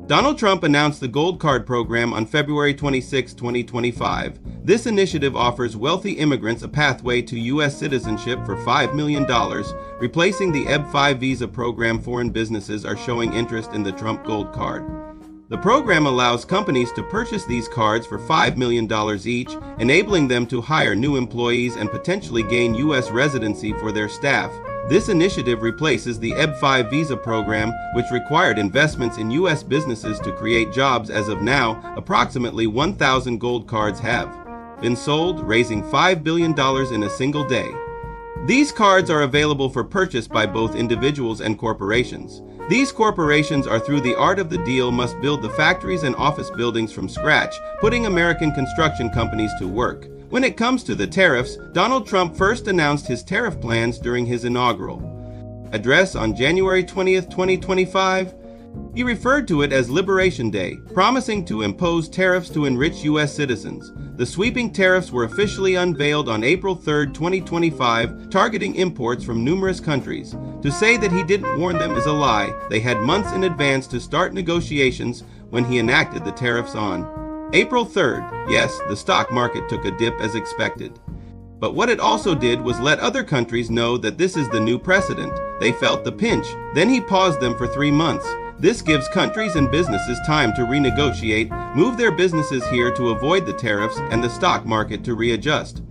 Donald Trump announced the Gold Card program on February 26, 2025. This initiative offers wealthy immigrants a pathway to U.S. citizenship for $5 million, replacing the EB-5 visa program. Foreign businesses are showing interest in the Trump Gold Card. The program allows companies to purchase these cards for $5 million each, enabling them to hire new employees and potentially gain U.S. residency for their staff. This initiative replaces the EB-5 visa program, which required investments in U.S. businesses to create jobs. As of now, approximately 1,000 gold cards have been sold, raising $5 billion in a single day. These cards are available for purchase by both individuals and corporations. These corporations are, through the art of the deal, must build the factories and office buildings from scratch, putting American construction companies to work. When it comes to the tariffs, Donald Trump first announced his tariff plans during his inaugural address on January 20, 2025. He referred to it as Liberation Day, promising to impose tariffs to enrich U.S. citizens. The sweeping tariffs were officially unveiled on April 3, 2025, targeting imports from numerous countries. To say that he didn't warn them is a lie. They had months in advance to start negotiations when he enacted the tariffs on April 3rd. Yes, the stock market took a dip as expected. But what it also did was let other countries know that this is the new precedent. They felt the pinch. Then he paused them for 3 months. This gives countries and businesses time to renegotiate, move their businesses here to avoid the tariffs, and the stock market to readjust.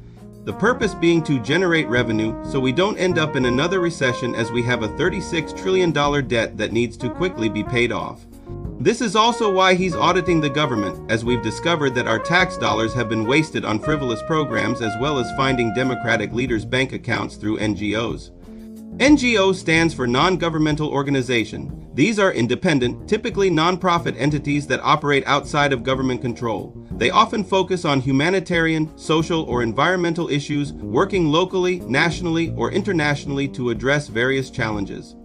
The purpose being to generate revenue so we don't end up in another recession, as we have a $36 trillion debt that needs to quickly be paid off. This is also why he's auditing the government, as we've discovered that our tax dollars have been wasted on frivolous programs, as well as finding Democratic leaders' bank accounts through NGOs. NGO stands for non-governmental organization. These are independent, typically non-profit entities that operate outside of government control. They often focus on humanitarian, social, or environmental issues, working locally, nationally, or internationally to address various challenges.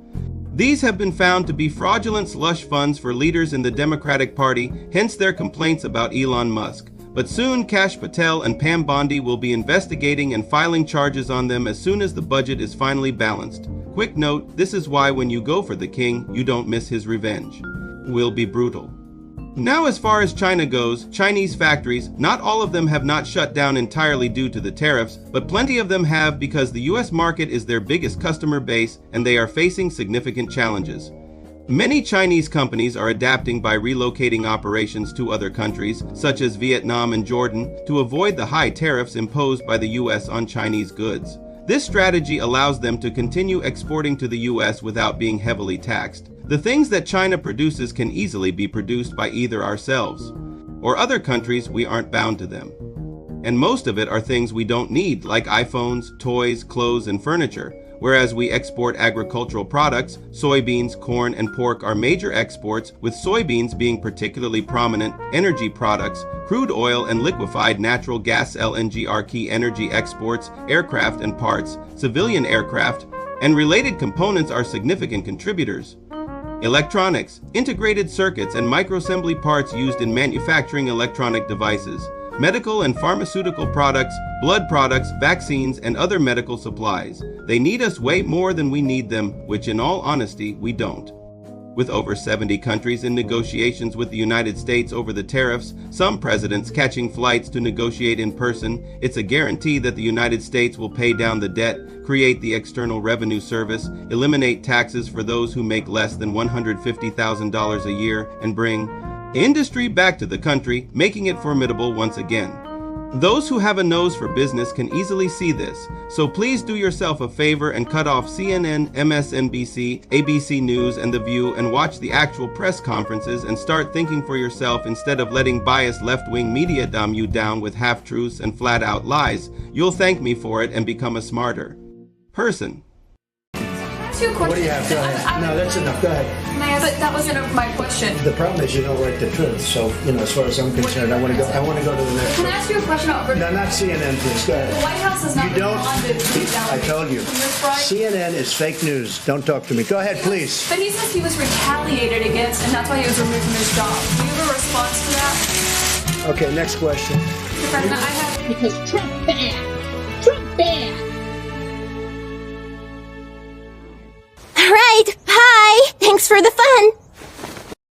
These have been found to be fraudulent slush funds for leaders in the Democratic Party, hence their complaints about Elon Musk. But soon Kash Patel and Pam Bondi will be investigating and filing charges on them as soon as the budget is finally balanced. Quick note, this is why when you go for the king, you don't miss his revenge. Will be brutal. Now, as far as China goes, Chinese factories, not all of them have not shut down entirely due to the tariffs, but plenty of them have, because the U.S. market is their biggest customer base and they are facing significant challenges. Many Chinese companies are adapting by relocating operations to other countries, such as Vietnam and Jordan, to avoid the high tariffs imposed by the U.S. on Chinese goods. This strategy allows them to continue exporting to the U.S. without being heavily taxed. The things that China produces can easily be produced by either ourselves or other countries. We aren't bound to them. And most of it are things we don't need, like iPhones, toys, clothes, and furniture. Whereas we export agricultural products, soybeans, corn, and pork are major exports, with soybeans being particularly prominent. Energy products, crude oil and liquefied natural gas (LNG) are key energy exports. Aircraft and parts, civilian aircraft, and related components are significant contributors. Electronics, integrated circuits, and microassembly parts used in manufacturing electronic devices. Medical and pharmaceutical products, blood products, vaccines, and other medical supplies. They need us way more than we need them, which in all honesty, we don't. With over 70 countries in negotiations with the United States over the tariffs, some presidents catching flights to negotiate in person, it's a guarantee that the United States will pay down the debt, create the External Revenue Service, eliminate taxes for those who make less than $150,000 a year, and bring industry back to the country, making it formidable once again. Those who have a nose for business can easily see this, so please do yourself a favor and cut off CNN, MSNBC, ABC News, and The View, and watch the actual press conferences and start thinking for yourself instead of letting biased left-wing media dumb you down with half-truths and flat-out lies. You'll thank me for it and become a smarter person. What do you have? Go ahead. No, that's enough. Go ahead. But that wasn't my question. The problem is you don't write the truth. So, as far as I'm concerned, I want to go to the next Can one. I ask you a question about... No, not CNN, please. Go ahead. The White House has not You don't. responded to I told you. CNN is fake news. Don't talk to me. Go ahead, please. But he says he was retaliated against, and that's why he was removed from his job. Do you have a response to that? Okay, next question. Mr. President, I have... Because Trump bad. Trump bad. All right. Hi. Thanks for the fun.